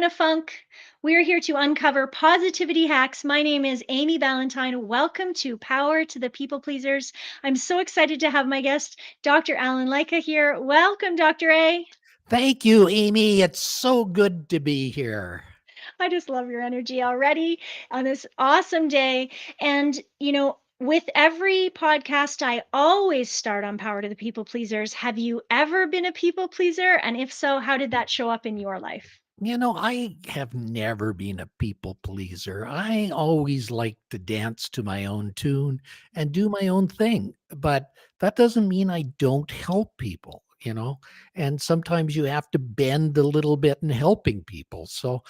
in a funk. We're here to uncover positivity hacks. My name is Amy Ballantyne. Welcome to Power to the People Pleasers. I'm so excited to have my guest, Dr. Alan Lycka, here. Welcome, Dr. A. Thank you, Amy. It's so good to be here. I just love your energy already on this awesome day. And, with every podcast, I always start on Power to the People Pleasers. Have you ever been a people pleaser? And if so, how did that show up in your life? I have never been a people pleaser. I always like to dance to my own tune and do my own thing. But that doesn't mean I don't help people. And sometimes you have to bend a little bit in helping people. So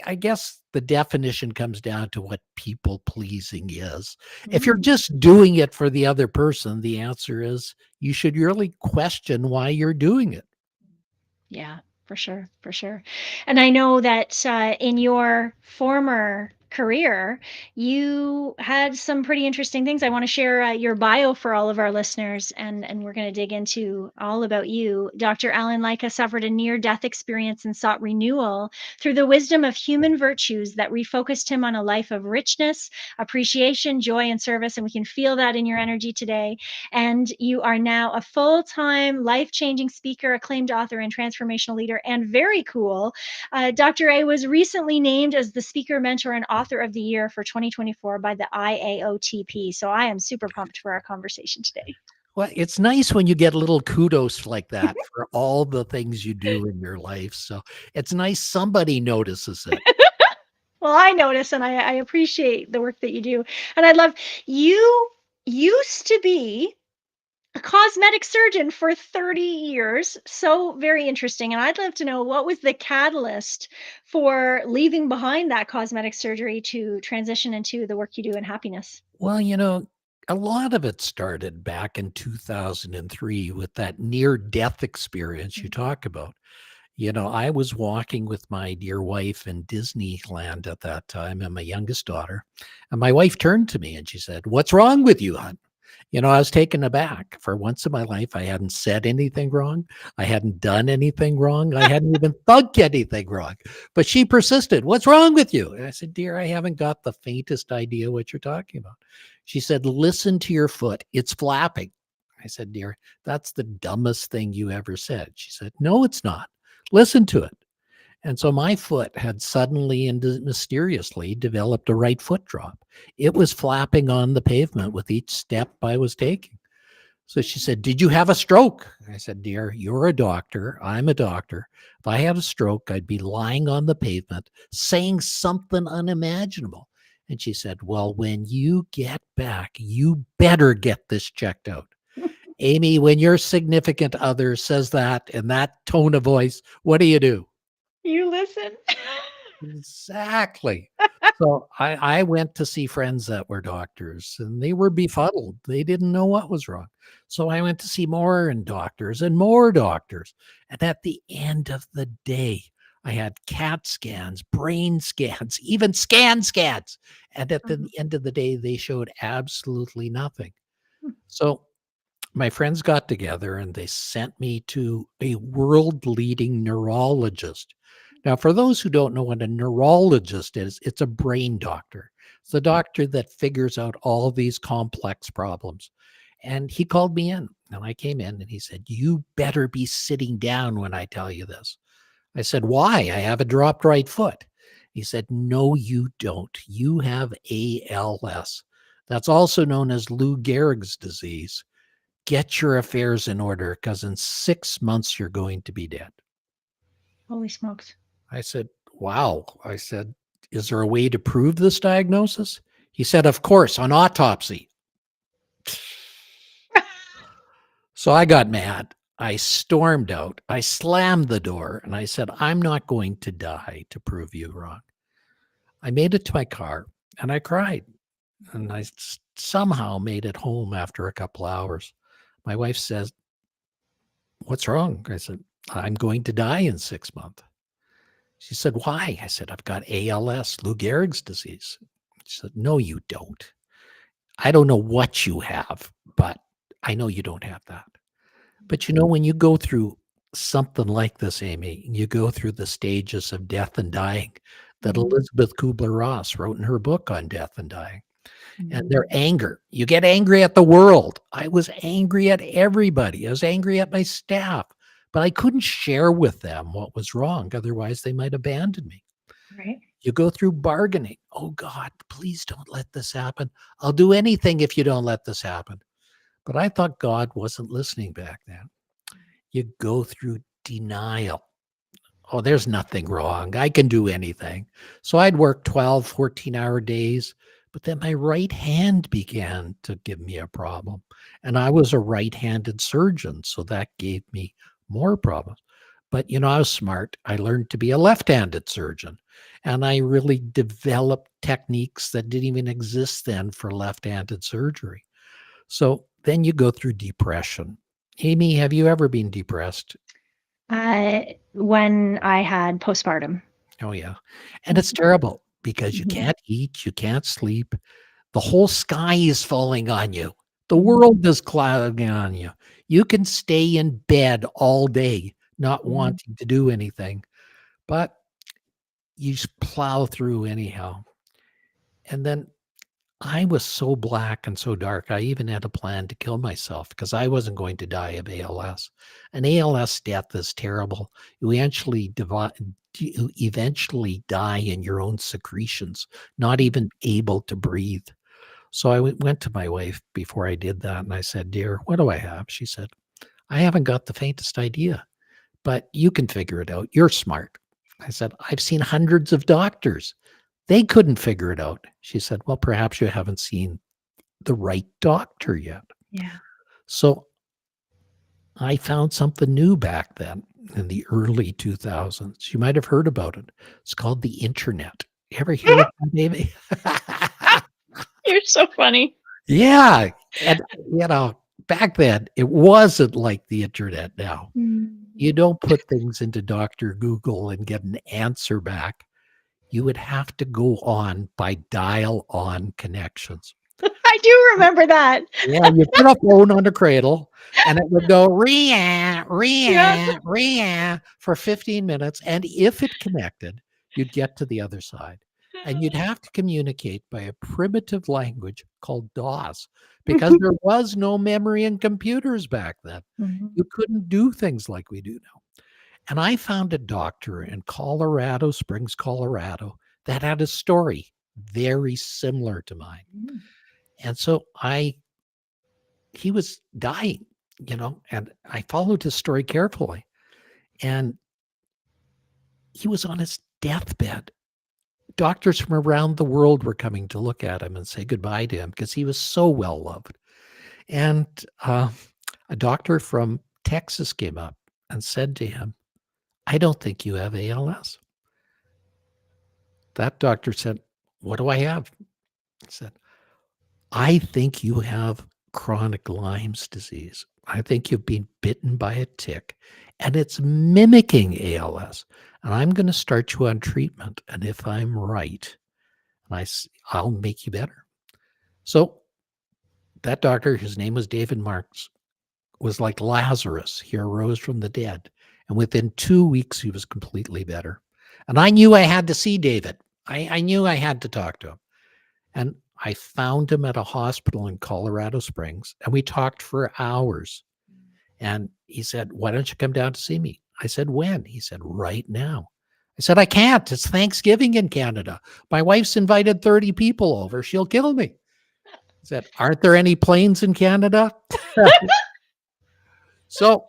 I guess the definition comes down to what people pleasing is. If you're Mm. just doing it for the other person, the answer is you should really question why you're doing it. Yeah, for sure, for sure. And I know that in your former career, you had some pretty interesting things. I want to share your bio for all of our listeners, and we're going to dig into all about you. Dr. Alan Lycka suffered a near-death experience and sought renewal through the wisdom of human virtues that refocused him on a life of richness, appreciation, joy, and service. And we can feel that in your energy today. And you are now a full time, life changing speaker, acclaimed author, and transformational leader. And very cool, Dr. A was recently named as the speaker, mentor, and author of the year for 2024 by the IAOTP. So I am super pumped for our conversation today. Well, it's nice when you get little kudos like that for all the things you do in your life. So it's nice somebody notices it. Well, I notice and I appreciate the work that you do. And I love you used to be a cosmetic surgeon for 30 years. So very interesting. And I'd love to know what was the catalyst for leaving behind that cosmetic surgery to transition into the work you do in happiness? Well, a lot of it started back in 2003 with that near death experience you talk about. I was walking with my dear wife in Disneyland at that time and my youngest daughter. And my wife turned to me and she said, "What's wrong with you, hon?" I was taken aback. For once in my life, I hadn't said anything wrong. I hadn't done anything wrong. I hadn't even thought anything wrong. But she persisted. "What's wrong with you?" And I said, "Dear, I haven't got the faintest idea what you're talking about." She said, "Listen to your foot. It's flapping." I said, "Dear, that's the dumbest thing you ever said." She said, "No, it's not. Listen to it." And so my foot had suddenly and mysteriously developed a right foot drop. It was flapping on the pavement with each step I was taking. So she said, "Did you have a stroke?" I said, "Dear, you're a doctor. I'm a doctor. If I had a stroke, I'd be lying on the pavement saying something unimaginable." And she said, "Well, when you get back, you better get this checked out." Amy, when your significant other says that in that tone of voice, what do you do? You listen. Exactly. So I went to see friends that were doctors and they were befuddled. They didn't know what was wrong. So I went to see more and doctors and more doctors. And at the end of the day, I had CAT scans, brain scans, even scans. And at the Mhm. end of the day, they showed absolutely nothing. So my friends got together and they sent me to a world leading neurologist. Now, for those who don't know what a neurologist is, it's a brain doctor. It's the doctor that figures out all these complex problems. And he called me in and I came in and he said, "You better be sitting down when I tell you this." I said, "Why? I have a dropped right foot." He said, "No, you don't. You have ALS. That's also known as Lou Gehrig's disease. Get your affairs in order because in 6 months you're going to be dead." Holy smokes. I said, "Wow." I said, "Is there a way to prove this diagnosis?" He said, "Of course, on autopsy." So I got mad. I stormed out. I slammed the door and I said, "I'm not going to die to prove you wrong." I made it to my car and I cried. And I somehow made it home after a couple hours. My wife says, "What's wrong?" I said, "I'm going to die in 6 months." She said, "Why?" I said, "I've got ALS, Lou Gehrig's disease." She said, "No, you don't. I don't know what you have, but I know you don't have that." But when you go through something like this, Amy. You go through the stages of death and dying that Mhm. Elizabeth Kubler-Ross wrote in her book on death and dying. And Mhm. their anger. You get angry at the world. I was angry at everybody. I was angry at my staff, but I couldn't share with them what was wrong. Otherwise, they might abandon me. Right. You go through bargaining. Oh God, please don't let this happen. I'll do anything if you don't let this happen. But I thought God wasn't listening back then. You go through denial. Oh, there's nothing wrong. I can do anything. So I'd work 12, 14-hour days, but then my right hand began to give me a problem. And I was a right-handed surgeon, so that gave me more problems. But I was smart. I learned to be a left-handed surgeon. And I really developed techniques that didn't even exist then for left-handed surgery. So then you go through depression. Amy, have you ever been depressed? When I had postpartum. Oh, yeah. And it's Mhm. terrible because you Mhm. can't eat, you can't sleep. The whole sky is falling on you. The Mhm. world is clouding on you. You can stay in bed all day, not Mhm. wanting to do anything, but you plow through anyhow. And then I was so black and so dark. I even had a plan to kill myself because I wasn't going to die of ALS. An ALS death is terrible. You eventually die in your own secretions, not even able to breathe. So I went to my wife before I did that and I said, "Dear, what do I have?" She said, "I haven't got the faintest idea, but you can figure it out. You're smart." I said, "I've seen hundreds of doctors. They couldn't figure it out." She said, "Well, perhaps you haven't seen the right doctor yet." Yeah. So I found something new back then in the early 2000s. You might have heard about it. It's called the internet. You ever hear of that, Amy? You're so funny. Yeah. And, you know, back then it wasn't like the internet now. You Mhm. don't put things into Dr. Google and get an answer back. You would have to go on by dial on connections. I do remember that. Yeah, you put a phone on the cradle and it would go Yeah. for 15 minutes. And if it connected, you'd get to the other side. And you'd have to communicate by a primitive language called DOS because there was no memory in computers back then. Mhm. You couldn't do things like we do now. And I found a doctor in Colorado Springs, Colorado, that had a story very similar to mine. Mhm. And so he was dying, and I followed his story carefully. And he was on his deathbed. Doctors from around the world were coming to look at him and say goodbye to him because he was so well loved. And a doctor from Texas came up and said to him, "I don't think you have ALS." That doctor said, "What do I have?" He said, "I think you have chronic Lyme's disease. I think you've been bitten by a tick and it's mimicking ALS. And I'm going to start you on treatment. And if I'm right, I'll make you better." So that doctor, his name was David Marks, was like Lazarus. He arose from the dead. And within 2 weeks, he was completely better. And I knew I had to see David. I knew I had to talk to him. And I found him at a hospital in Colorado Springs, and we talked for hours. And he said, "Why don't you come down to see me?" I said, "When?" He said, "Right now." I said, "I can't. It's Thanksgiving in Canada. My wife's invited 30 people over. She'll kill me." He said, "Aren't there any planes in Canada?" So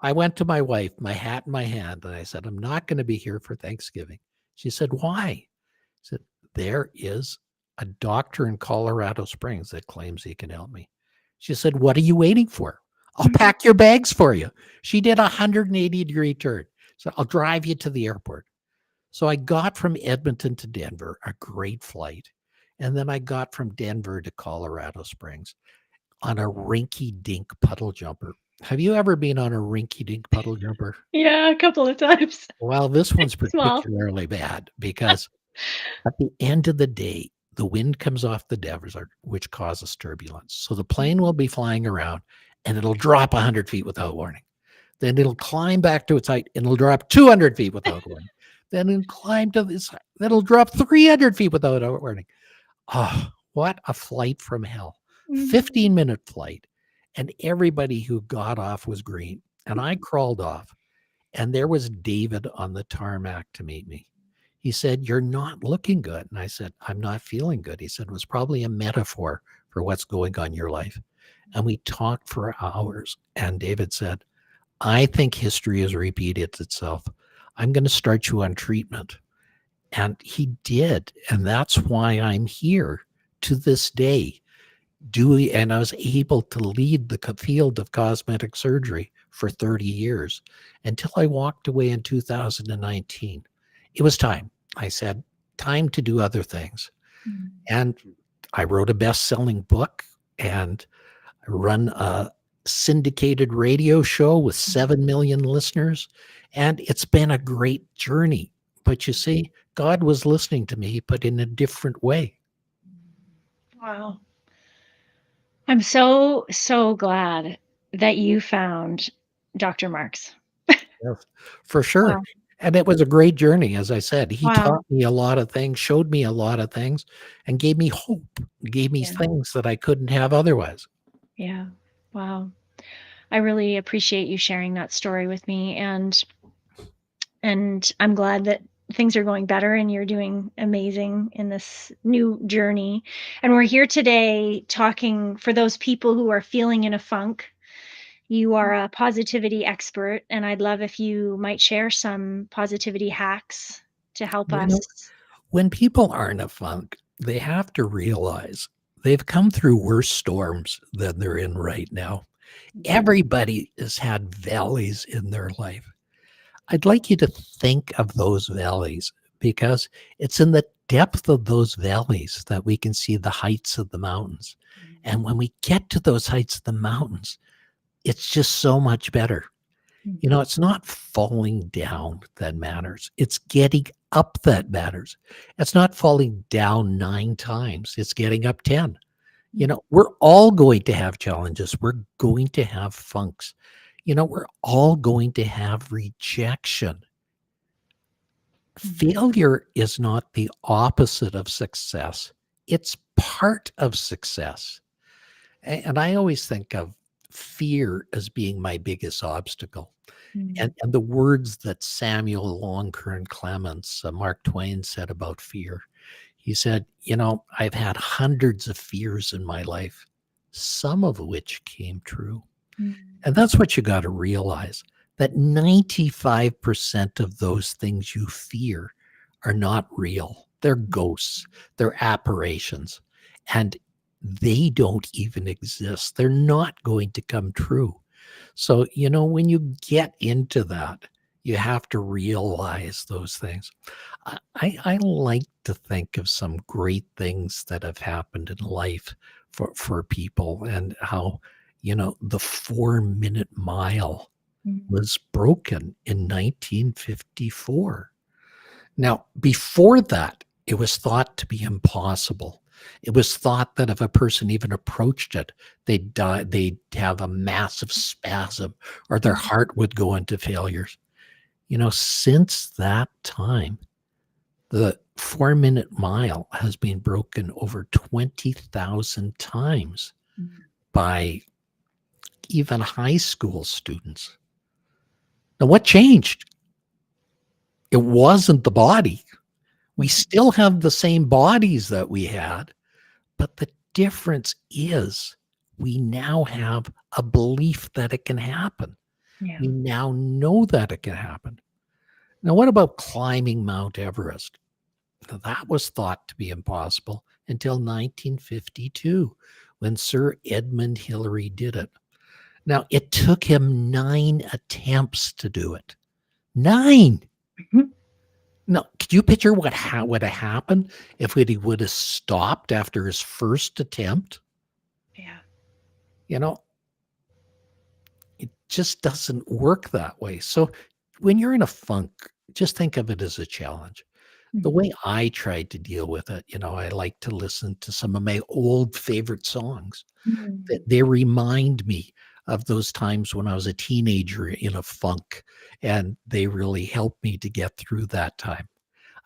I went to my wife, my hat in my hand, and I said, "I'm not going to be here for Thanksgiving." She said, "Why?" I said, "There is a doctor in Colorado Springs that claims he can help me." She said, "What are you waiting for? I'll pack your bags for you." She did a 180-degree turn. So I'll drive you to the airport. So I got from Edmonton to Denver, a great flight. And then I got from Denver to Colorado Springs on a rinky dink puddle jumper. Have you ever been on a rinky dink puddle jumper? Yeah, a couple of times. Well, this one's Small. particularly bad because at the end of the day, the wind comes off the desert, which causes turbulence. So the plane will be flying around and it'll drop 100 feet without warning. Then it'll climb back to its height and it'll drop 200 feet without warning. Then it'll climb to this height. Then it'll drop 300 feet without warning. Oh, what a flight from hell. Mhm. 15-minute flight. And everybody who got off was green. And I crawled off. And there was David on the tarmac to meet me. He said, "You're not looking good." And I said, "I'm not feeling good." He said, "It was probably a metaphor for what's going on in your life." And we talked for hours. And David said, "I think history has repeated itself. I'm going to start you on treatment." And he did. And that's why I'm here to this day. And I was able to lead the field of cosmetic surgery for 30 years until I walked away in 2019. It was time. I said, time to do other things. Mm. And I wrote a best-selling book and I run a syndicated radio show with 7 million listeners. And it's been a great journey. But you see, God was listening to me, but in a different way. Wow. I'm so, so glad that you found Dr. Marks. Yes, for sure. Wow. And it was a great journey, as I said. He Wow. taught me a lot of things, showed me a lot of things, and gave me hope, gave me Yeah. things that I couldn't have otherwise. Yeah. Wow. I really appreciate you sharing that story with me, and I'm glad that things are going better and you're doing amazing in this new journey. And we're here today talking for those people who are feeling in a funk. You are a positivity expert, and I'd love if you might share some positivity hacks to help You know, us. when people are in a funk, they have to realize they've come through worse storms than they're in right now. Everybody has had valleys in their life. I'd like you to think of those valleys because it's in the depth of those valleys that we can see the heights of the mountains. And when we get to those heights of the mountains, it's just so much better. You know, it's not falling down that matters. It's getting up that matters. It's not falling down 9 times. It's getting up 10. You know, we're all going to have challenges. We're going to have funks. You know, we're all going to have rejection. Failure is not the opposite of success. It's part of success. And I always think of fear as being my biggest obstacle. Mm, And the words that Samuel Longkern Clemens, Mark Twain said about fear. He said, "You know, I've had hundreds of fears in my life, some of which came true." mm, And that's what you got to realize, that 95% of those things you fear are not real. They're ghosts, they're apparitions, and they don't even exist. They're not going to come true. So, you know, when you get into that, you have to realize those things. I like to think of some great things that have happened in life for people and how, you know, the 4-minute mile mm, was broken in 1954. Now, before that, it was thought to be impossible. It was thought that if a person even approached it, they'd die, they'd have a massive spasm or their mm, heart would go into failures. You know, since that time, the 4-minute mile has been broken over 20,000 times mm. by even high school students. Now, what changed? It wasn't the body. We still have the same bodies that we had, but the difference is we now have a belief that it can happen. Yeah. We now know that it can happen. Now, what about climbing Mount Everest? Now, that was thought to be impossible until 1952 when Sir Edmund Hillary did it. Now, it took him 9 attempts to do it. 9. Mhm. Now, could you picture what would have happened if he would have stopped after his first attempt? Yeah. You know, it just doesn't work that way. So when you're in a funk, just think of it as a challenge. The Mm, way I tried to deal with it, you know, I like to listen to some of my old favorite songs. mm, They remind me of those times when I was a teenager in a funk, and they really helped me to get through that time.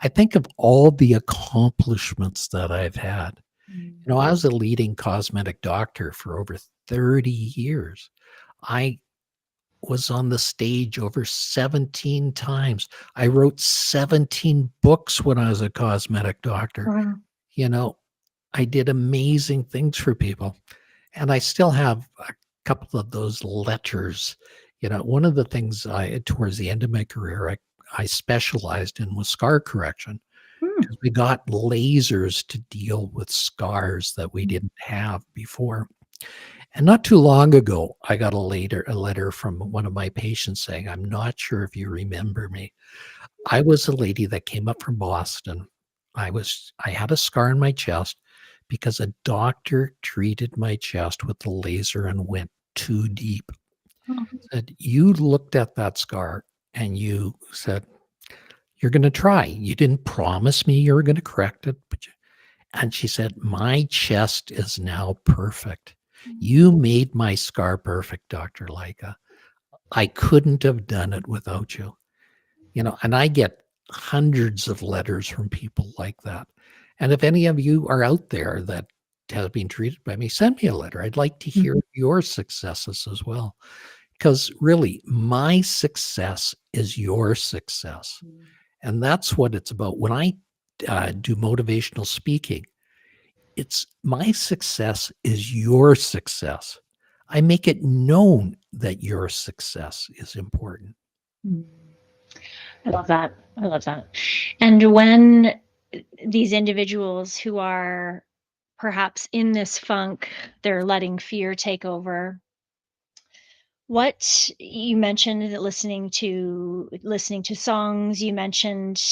I think of all the accomplishments that I've had. Mm. I was a leading cosmetic doctor for over 30 years. I was on the stage over 17 times. I wrote 17 books when I was a cosmetic doctor. Wow. You know, I did amazing things for people. And I still have a couple of those letters. One of the things towards the end of my career, I specialized in was scar correction Hmm. because we got lasers to deal with scars that we didn't have before. And not too long ago, I got a letter from one of my patients saying, "I'm not sure if you remember me. I was a lady that came up from Boston. I had a scar in my chest because a doctor treated my chest with the laser and went too deep. Oh. Said, you looked at that scar and you said, you're going to try. You didn't promise me you were going to correct it, and she said, my chest is now perfect. You made my scar perfect, Dr. Lycka. I couldn't have done it without you." And I get hundreds of letters from people like that. And if any of you are out there that have been treated by me, send me a letter. I'd like to hear Mhm. your successes as well. Because really, my success is your success. And that's what it's about. When I do motivational speaking, it's my success is your success. I make it known that your success is important. Mm. I love that. I love that. And when these individuals who are perhaps in this funk, they're letting fear take over. What you mentioned that listening to songs, you mentioned,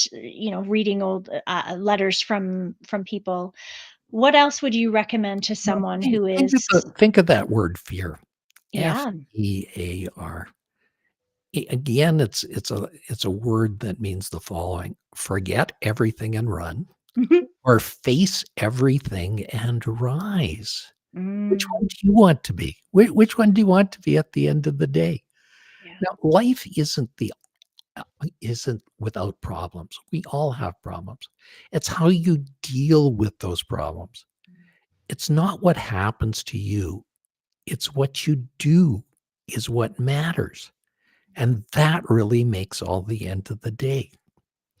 reading old letters from people. What else would you recommend to Well, someone think who think of is, think of that word fear. yeah. Fear. Again, it's a word that means the following: forget everything and run, Mhm. or face everything and rise. Which one Mm, do you want to be? Which one do you want to be at the end of the day? yeah. Now, life isn't without problems. We all have problems. It's how you deal with those problems. It's not what happens to you. It's what you do is what matters. And that really makes all the end of the day.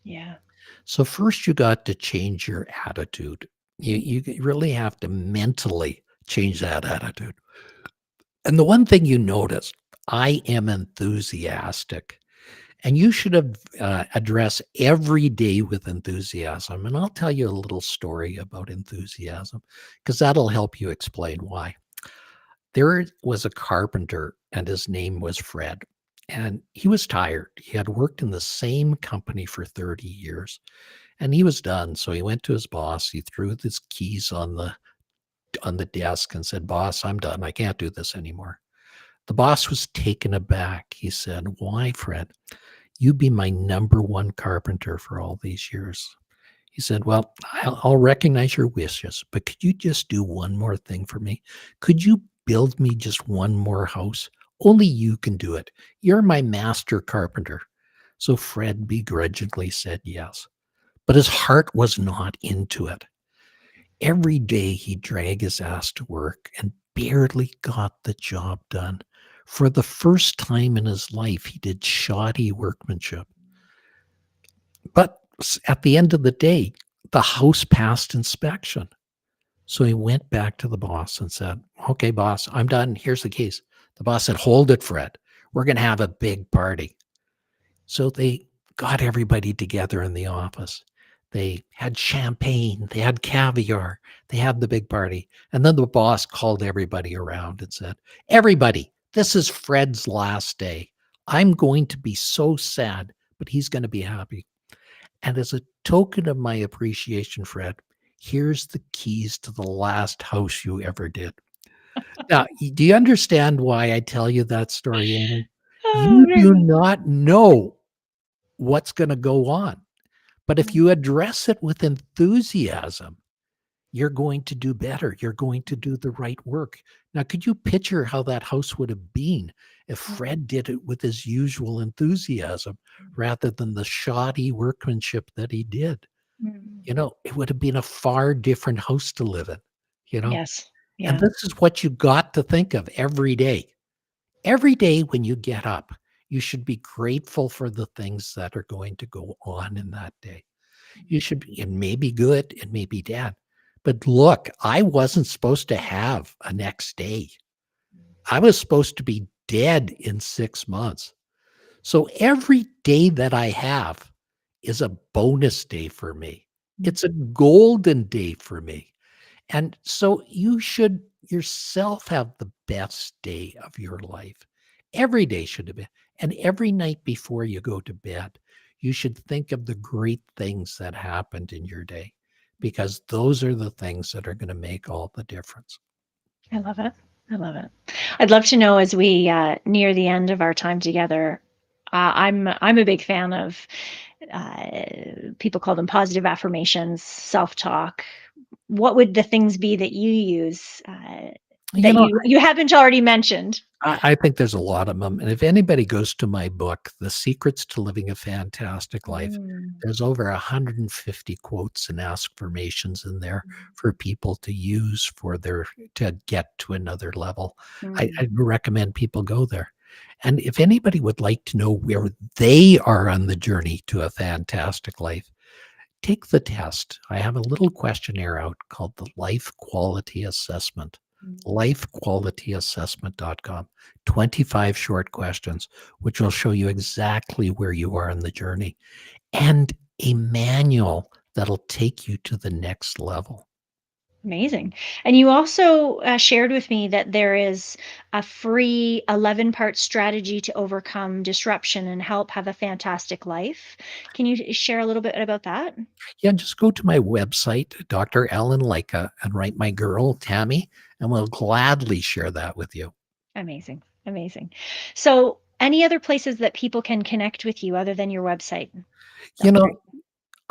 Yeah. So first you got to change your attitude. You really have to mentally change that attitude. And the one thing you notice, I am enthusiastic. And you should have address every day with enthusiasm. And I'll tell you a little story about enthusiasm because that'll help you explain why. There was a carpenter, and his name was Fred. And he was tired. He had worked in the same company for 30 years and he was done. So he went to his boss. He threw his keys on the desk and said, "Boss, I'm done. I can't do this anymore." The boss was taken aback. He said, "Why, Fred? You be my number one carpenter for all these years." He said, "Well, I'll recognize your wishes, but could you just do one more thing for me? Could you build me just one more house? Only you can do it. You're my master carpenter." So Fred begrudgingly said yes, but his heart was not into it. Every day he dragged his ass to work and barely got the job done. For the first time in his life, he did shoddy workmanship. But at the end of the day, the house passed inspection. So he went back to the boss and said, "Okay, boss, I'm done. Here's the keys." The boss said, "Hold it, Fred. We're going to have a big party." So they got everybody together in the office. They had champagne, they had caviar, they had the big party. And then the boss called everybody around and said, "Everybody, this is Fred's last day. I'm going to be so sad, but he's going to be happy. And as a token of my appreciation, Fred, here's the keys to the last house you ever did." Now, do you understand why I tell you that story, Amy? Oh, You do very not know what's going to go on. But if good. you address it with enthusiasm, you're going to do better. You're going to do the right work. Now, could you picture how that house would have been if Mm, Fred did it with his usual enthusiasm rather than the shoddy workmanship that he did? mm. It would have been a far different house to live in, you know? Yes. And Yeah. this is what you got to think of every day. Every day when you get up, you should be grateful for the things that are going to go on in that day. You should be, it may be good, it may be bad. But look, I wasn't supposed to have a next day. I was supposed to be dead in 6 months. So every day that I have is a bonus day for me. Mm. It's a golden day for me. And so you should yourself have the best day of your life. Every day should have been. And every night before you go to bed, you should think of the great things that happened in your day because those are the things that are going to make all the difference. I love it. I love it. I'd love to know as we near the end of our time together. I'm a big fan of uh, people call them positive affirmations, self talk. What would the things be that you use You that know, you haven't already mentioned? I think there's a lot of them. And if anybody goes to my book, The Secrets to Living a Fantastic Life, Mm, there's over 150 quotes and affirmations in there for people to use to get to another level. I mm. recommend people go there. And if anybody would like to know where they are on the journey to a fantastic life, take the test. I have a little questionnaire out called the Life Quality Assessment. Lifequalityassessment.com. 25 short questions, which will show you exactly where you are in the journey and a manual that'll take you to the next level. Amazing. And you also shared with me that there is a free 11-part strategy to overcome disruption and help have a fantastic life. Can you share a little bit about that? Yeah, just go to my website, Dr. Alan Lycka, and write my girl, Tammy, and we'll gladly share that with you. Amazing. Amazing. So, any other places that people can connect with you other than your website? That You would be great. know,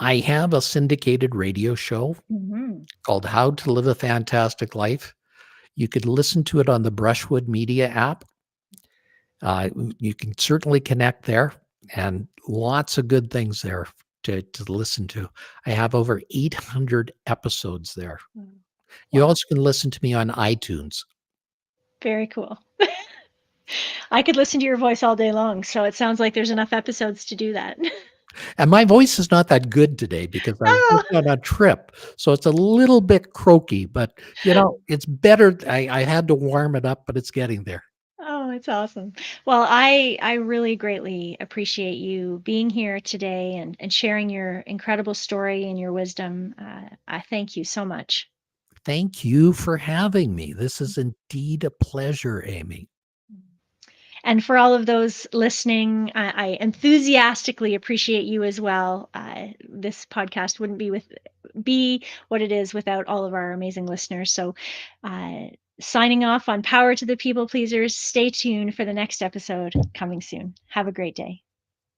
I have a syndicated radio show Mhm. called How to Live a Fantastic Life. You could listen to it on the Brushwood Media app. You can certainly connect there and lots of good things there to listen to. I have over 800 episodes there. Mm. You Wow. also can listen to me on iTunes. Very cool. I could listen to your voice all day long, so it sounds like there's enough episodes to do that. And my voice is not that good today because I was Oh. just on a trip. So it's a little bit croaky, but it's better. I had to warm it up, but it's getting there. Oh, it's awesome. Well, I really greatly appreciate you being here today and sharing your incredible story and your wisdom. I thank you so much. Thank you for having me. This is indeed a pleasure, Amy. And for all of those listening, I enthusiastically appreciate you as well. This podcast wouldn't be what it is without all of our amazing listeners. So, uh, signing off on Power to the People Pleasers. Stay tuned for the next episode coming soon. Have a great day.